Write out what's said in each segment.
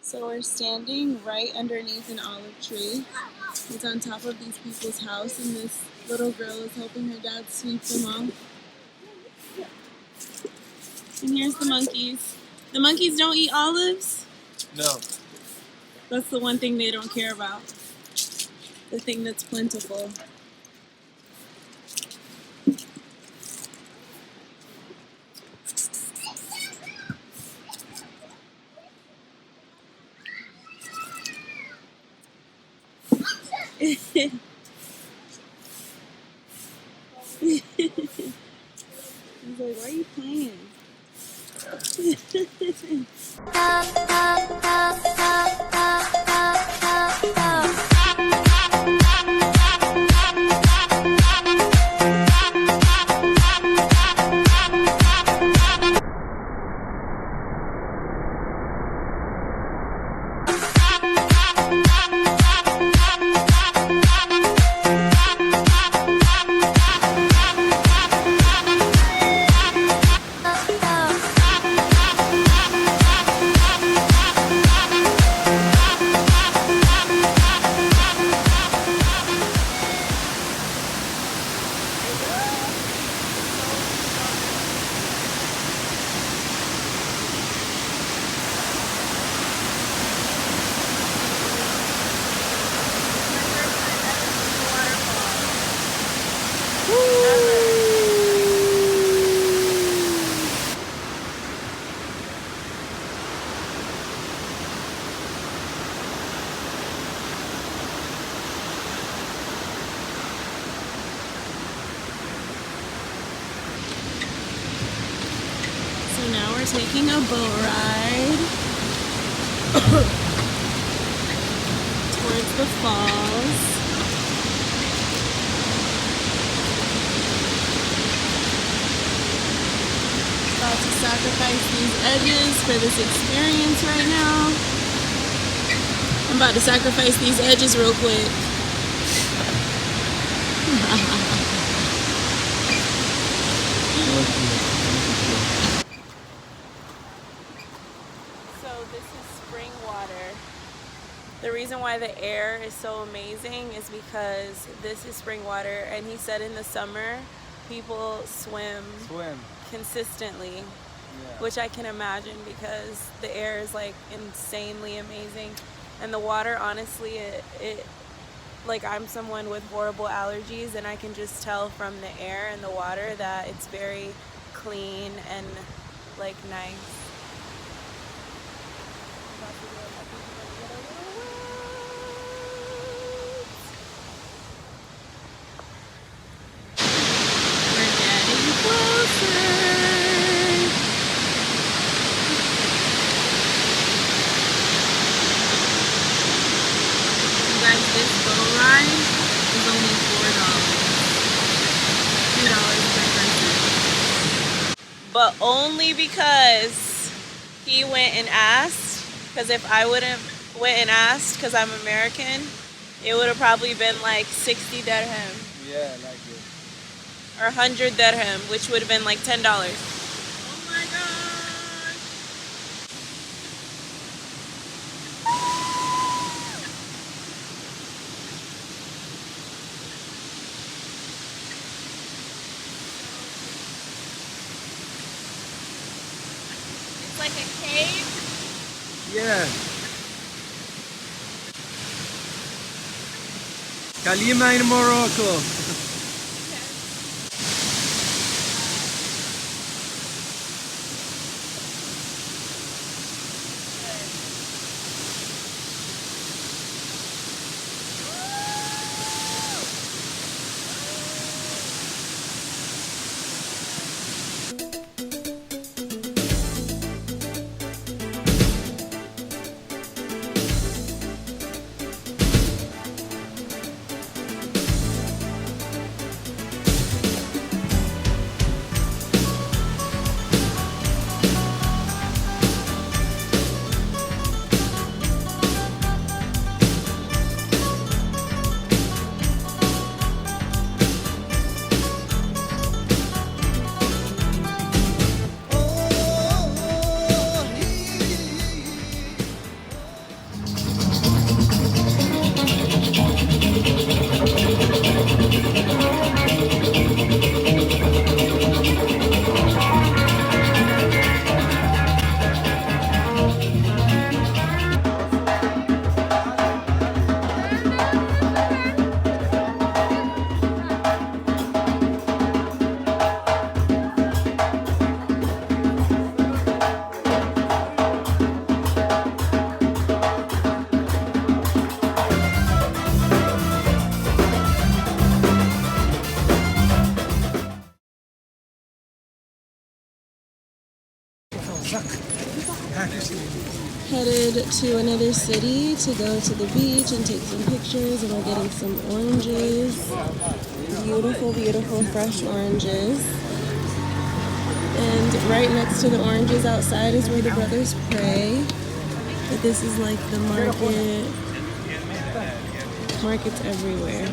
So we're standing right underneath an olive tree. It's on top of these people's house, and this little girl is helping her dad sweep them off. And here's the monkeys. The monkeys don't eat olives? No. That's the one thing they don't care about. The thing that's plentiful. He's like, why are you playing? So now we're taking a boat ride towards the falls. About to sacrifice these edges for this experience right now. I'm about to sacrifice these edges real quick. So this is spring water. The reason why the air is so amazing is because this is spring water, and he said in the summer people swim consistently, which I can imagine because the air is like insanely amazing. And the water, honestly, it like, I'm someone with horrible allergies, and I can just tell from the air and the water that it's very clean and like nice. We're getting closer. You guys, this boat ride is only $4. $2 per person. But only because he went and asked. Because if I would have went and asked, because I'm American, it would have probably been like 60 dirham. Yeah, I like it. Or 100 dirham, which would have been like $10. Oh my gosh. It's like a cave. Yeah. Kalima in Morocco. headed to another city to go to the beach and take some pictures, and we're getting some oranges. Beautiful, beautiful fresh oranges. And right next to the oranges outside is where the brothers pray. But this is like the market. Markets everywhere.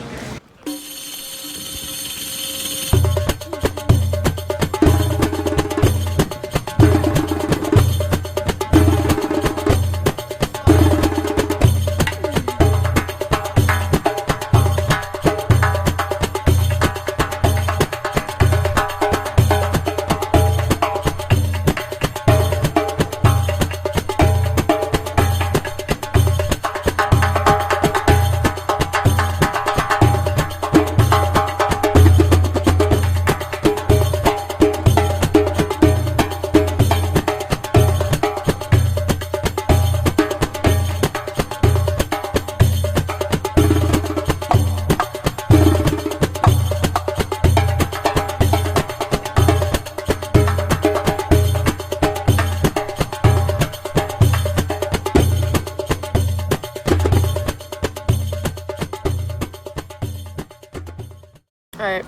Alright,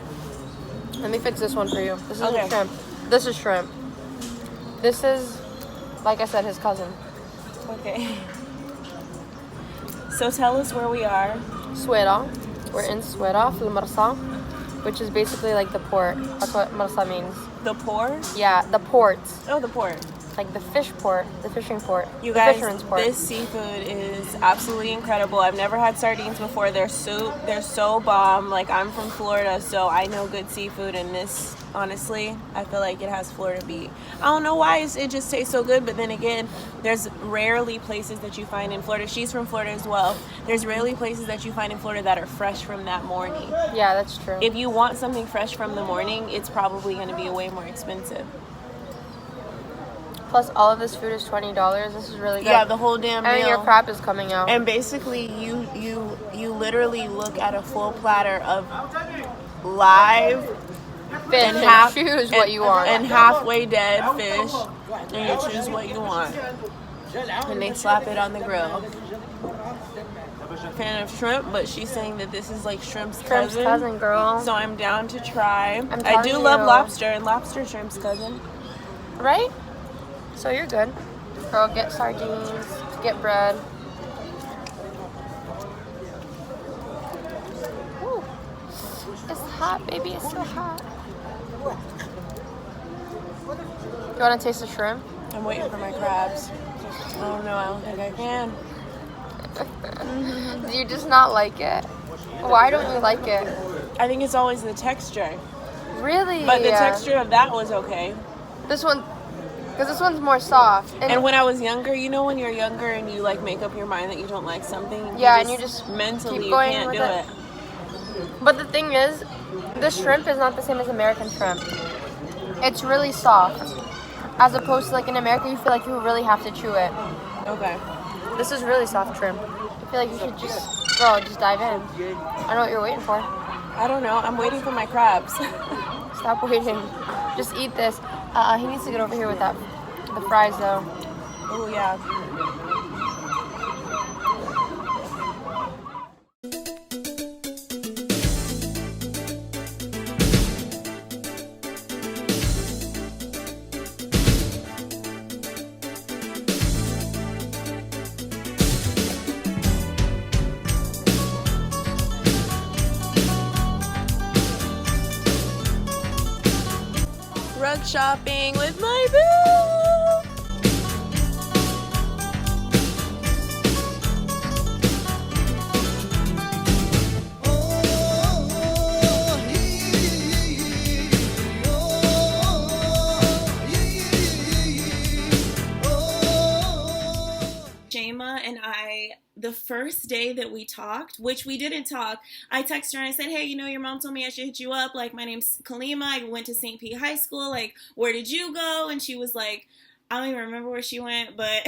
let me fix this one for you. This is Okay. shrimp. This is shrimp. This is, like I said, his cousin. Okay. So tell us where we are. Essaouira. We're in Essaouira, Fil Marsa, which is basically like the port. That's what Marsa means. The port? Yeah, the port. Oh, the port. Like the fish port, the fishing port. You the guys, fisherman's port. this seafood is absolutely incredible. I've never had sardines before. They're so bomb. Like, I'm from Florida, so I know good seafood, and this, honestly, I feel like it has Florida beat. I don't know why it just tastes so good, but then again, there's rarely places that you find in Florida. She's from Florida as well. There's rarely places that you find in Florida that are fresh from that morning. Yeah, that's true. If you want something fresh from the morning, it's probably going to be way more expensive. Plus, all of this food is $20. This is really good. Yeah, the whole damn meal. And your crab is coming out. And basically, you literally look at a full platter of live fish and choose what you want. and halfway dead fish, and you choose what you want. And they slap it on the grill. Fan of shrimp, but she's saying that this is like shrimp's cousin, girl. So I'm down to try. I'm I do telling love you. lobster, and lobster shrimp's cousin. Right? So you're good. Girl, get sardines, get bread. Ooh. It's hot, baby. It's so hot. You want to taste the shrimp? I'm waiting for my crabs. Oh no, I don't think I can. Do you just not like it? Why don't you like it? I think it's always the texture. Really? But the texture of that was okay. This one, because this one's more soft. And when I was younger, you know when you're younger and you like make up your mind that you don't like something? Yeah, and you just mentally keep you going can't with do it. it. But the thing is, the shrimp is not the same as American shrimp. It's really soft. As opposed to like in America, you feel like you really have to chew it. Okay. This is really soft shrimp. I feel like you should just, girl, just dive in. I know what you're waiting for. I don't know. I'm waiting for my crabs. Stop waiting. Just eat this. He needs to get over here with that. The fries though. Oh yeah. Rug shopping with my boo. Shema and I, the first day that we talked, which we didn't talk, I texted her and I said, hey, you know, your mom told me I should hit you up. Like, my name's Kalima. I went to St. Pete High School. Like, where did you go? And she was like, I don't even remember where she went, but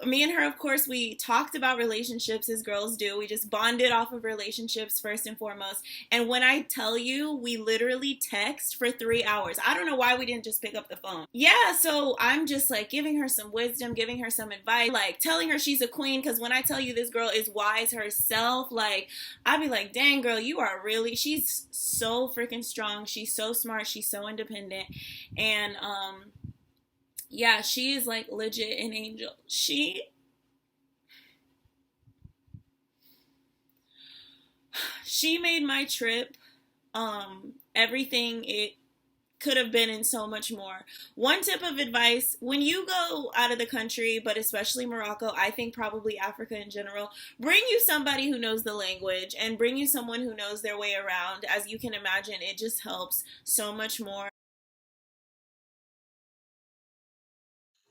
me and her, of course, we talked about relationships as girls do. We just bonded off of relationships first and foremost. And when I tell you, we literally text for 3 hours. I don't know why we didn't just pick up the phone. Yeah, so I'm just like giving her some wisdom, giving her some advice, like telling her she's a queen. Because when I tell you this girl is wise herself, like I'd be like, dang girl, she's so freaking strong. She's so smart. She's so independent. And, yeah, she is like legit an angel. She made my trip everything it could have been and so much more. One tip of advice, when you go out of the country, but especially Morocco, I think probably Africa in general, bring you somebody who knows the language and bring you someone who knows their way around. As you can imagine, it just helps so much more.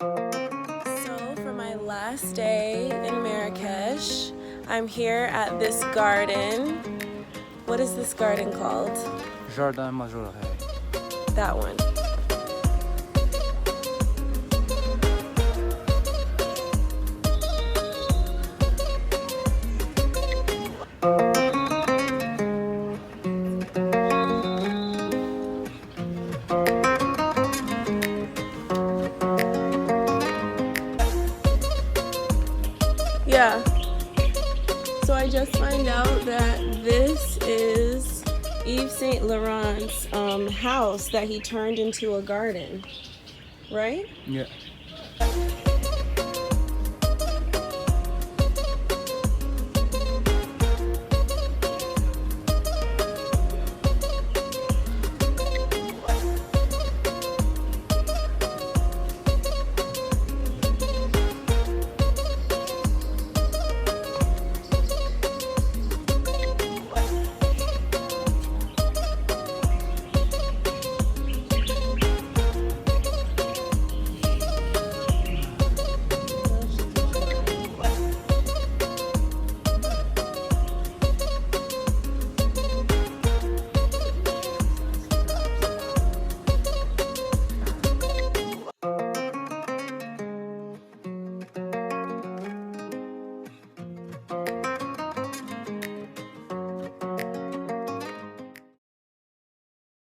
So for my last day in Marrakesh, I'm here at this garden. What is this garden called? Jardin Majorelle. That one. Yeah. So I just find out that this is Yves Saint Laurent's house that he turned into a garden, right? Yeah.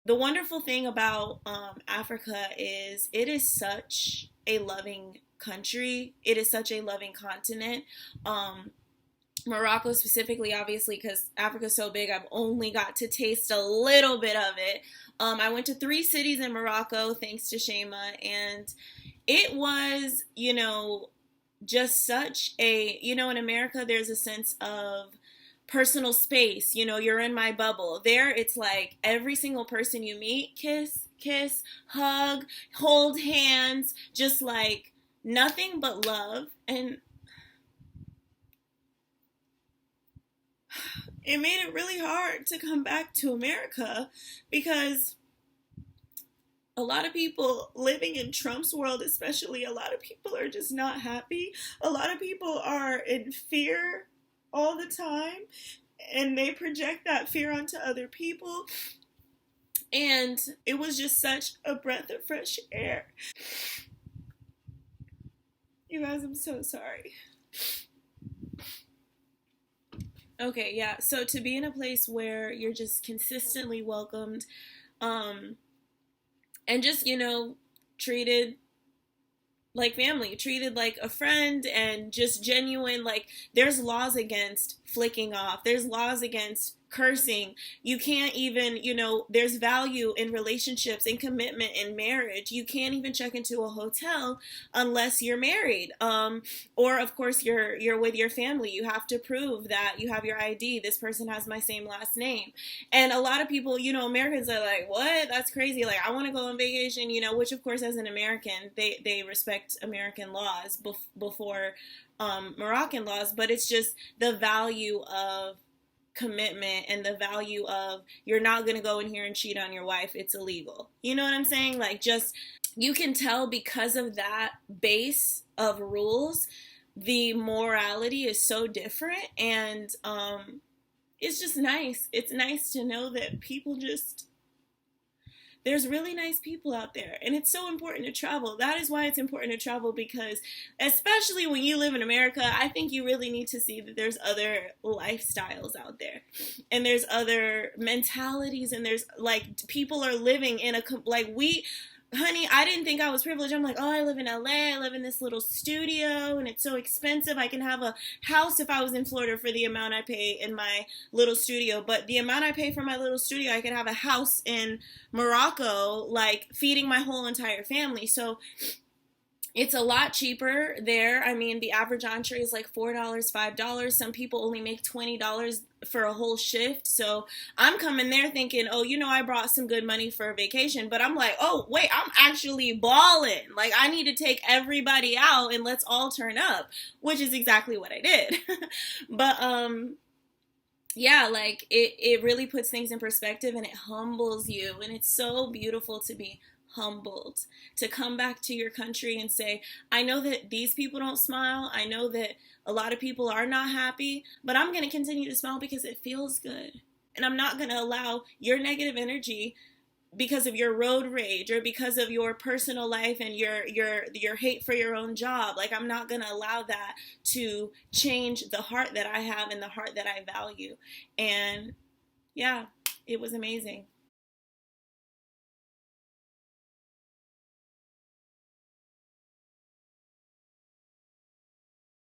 The wonderful thing about Africa is it is such a loving country. It is such a loving continent. Morocco specifically, obviously, because Africa's so big, I've only got to taste a little bit of it. I went to 3 cities in Morocco, thanks to Shema, and it was, just such a, in America, there's a sense of personal space. You're in my bubble. There, it's like every single person you meet, kiss, hug, hold hands, just like nothing but love. And it made it really hard to come back to America because a lot of people living in Trump's world, especially, a lot of people are just not happy. A lot of people are in fear all the time, and they project that fear onto other people. And it was just such a breath of fresh air. You guys, I'm so sorry. Okay, yeah, so to be in a place where you're just consistently welcomed, and just, treated like family, treated like a friend, and just genuine, like, there's laws against flicking off, there's laws against cursing. You can't even, there's value in relationships and commitment in marriage. You can't even check into a hotel unless you're married. Or of course you're with your family. You have to prove that you have your ID. This person has my same last name. And a lot of people, Americans are like, what? That's crazy. Like, I want to go on vacation, which of course as an American, they respect American laws before Moroccan laws, but it's just the value of commitment and the value of you're not going to go in here and cheat on your wife. It's illegal. You know what I'm saying? Like, just, you can tell because of that base of rules, the morality is so different. And it's just nice. It's nice to know that people just, there's really nice people out there, and it's so important to travel. That is why it's important to travel, because especially when you live in America, I think you really need to see that there's other lifestyles out there, and there's other mentalities, and there's like people are living in a like we. Honey, I didn't think I was privileged. I'm like, oh, I live in LA. I live in this little studio, and it's so expensive. I can have a house if I was in Florida for the amount I pay in my little studio. But the amount I pay for my little studio, I could have a house in Morocco, like feeding my whole entire family. So it's a lot cheaper there. I mean, the average entree is like $4, $5. Some people only make $20 for a whole shift. So I'm coming there thinking, oh, you know, I brought some good money for a vacation. But I'm like, oh, wait, I'm actually balling. Like, I need to take everybody out and let's all turn up, which is exactly what I did. But, yeah, like it really puts things in perspective, and it humbles you. And it's so beautiful to be humbled, to come back to your country and say, I know that these people don't smile. I know that a lot of people are not happy, but I'm going to continue to smile because it feels good. And I'm not going to allow your negative energy because of your road rage or because of your personal life and your hate for your own job. Like, I'm not going to allow that to change the heart that I have and the heart that I value. And yeah, it was amazing.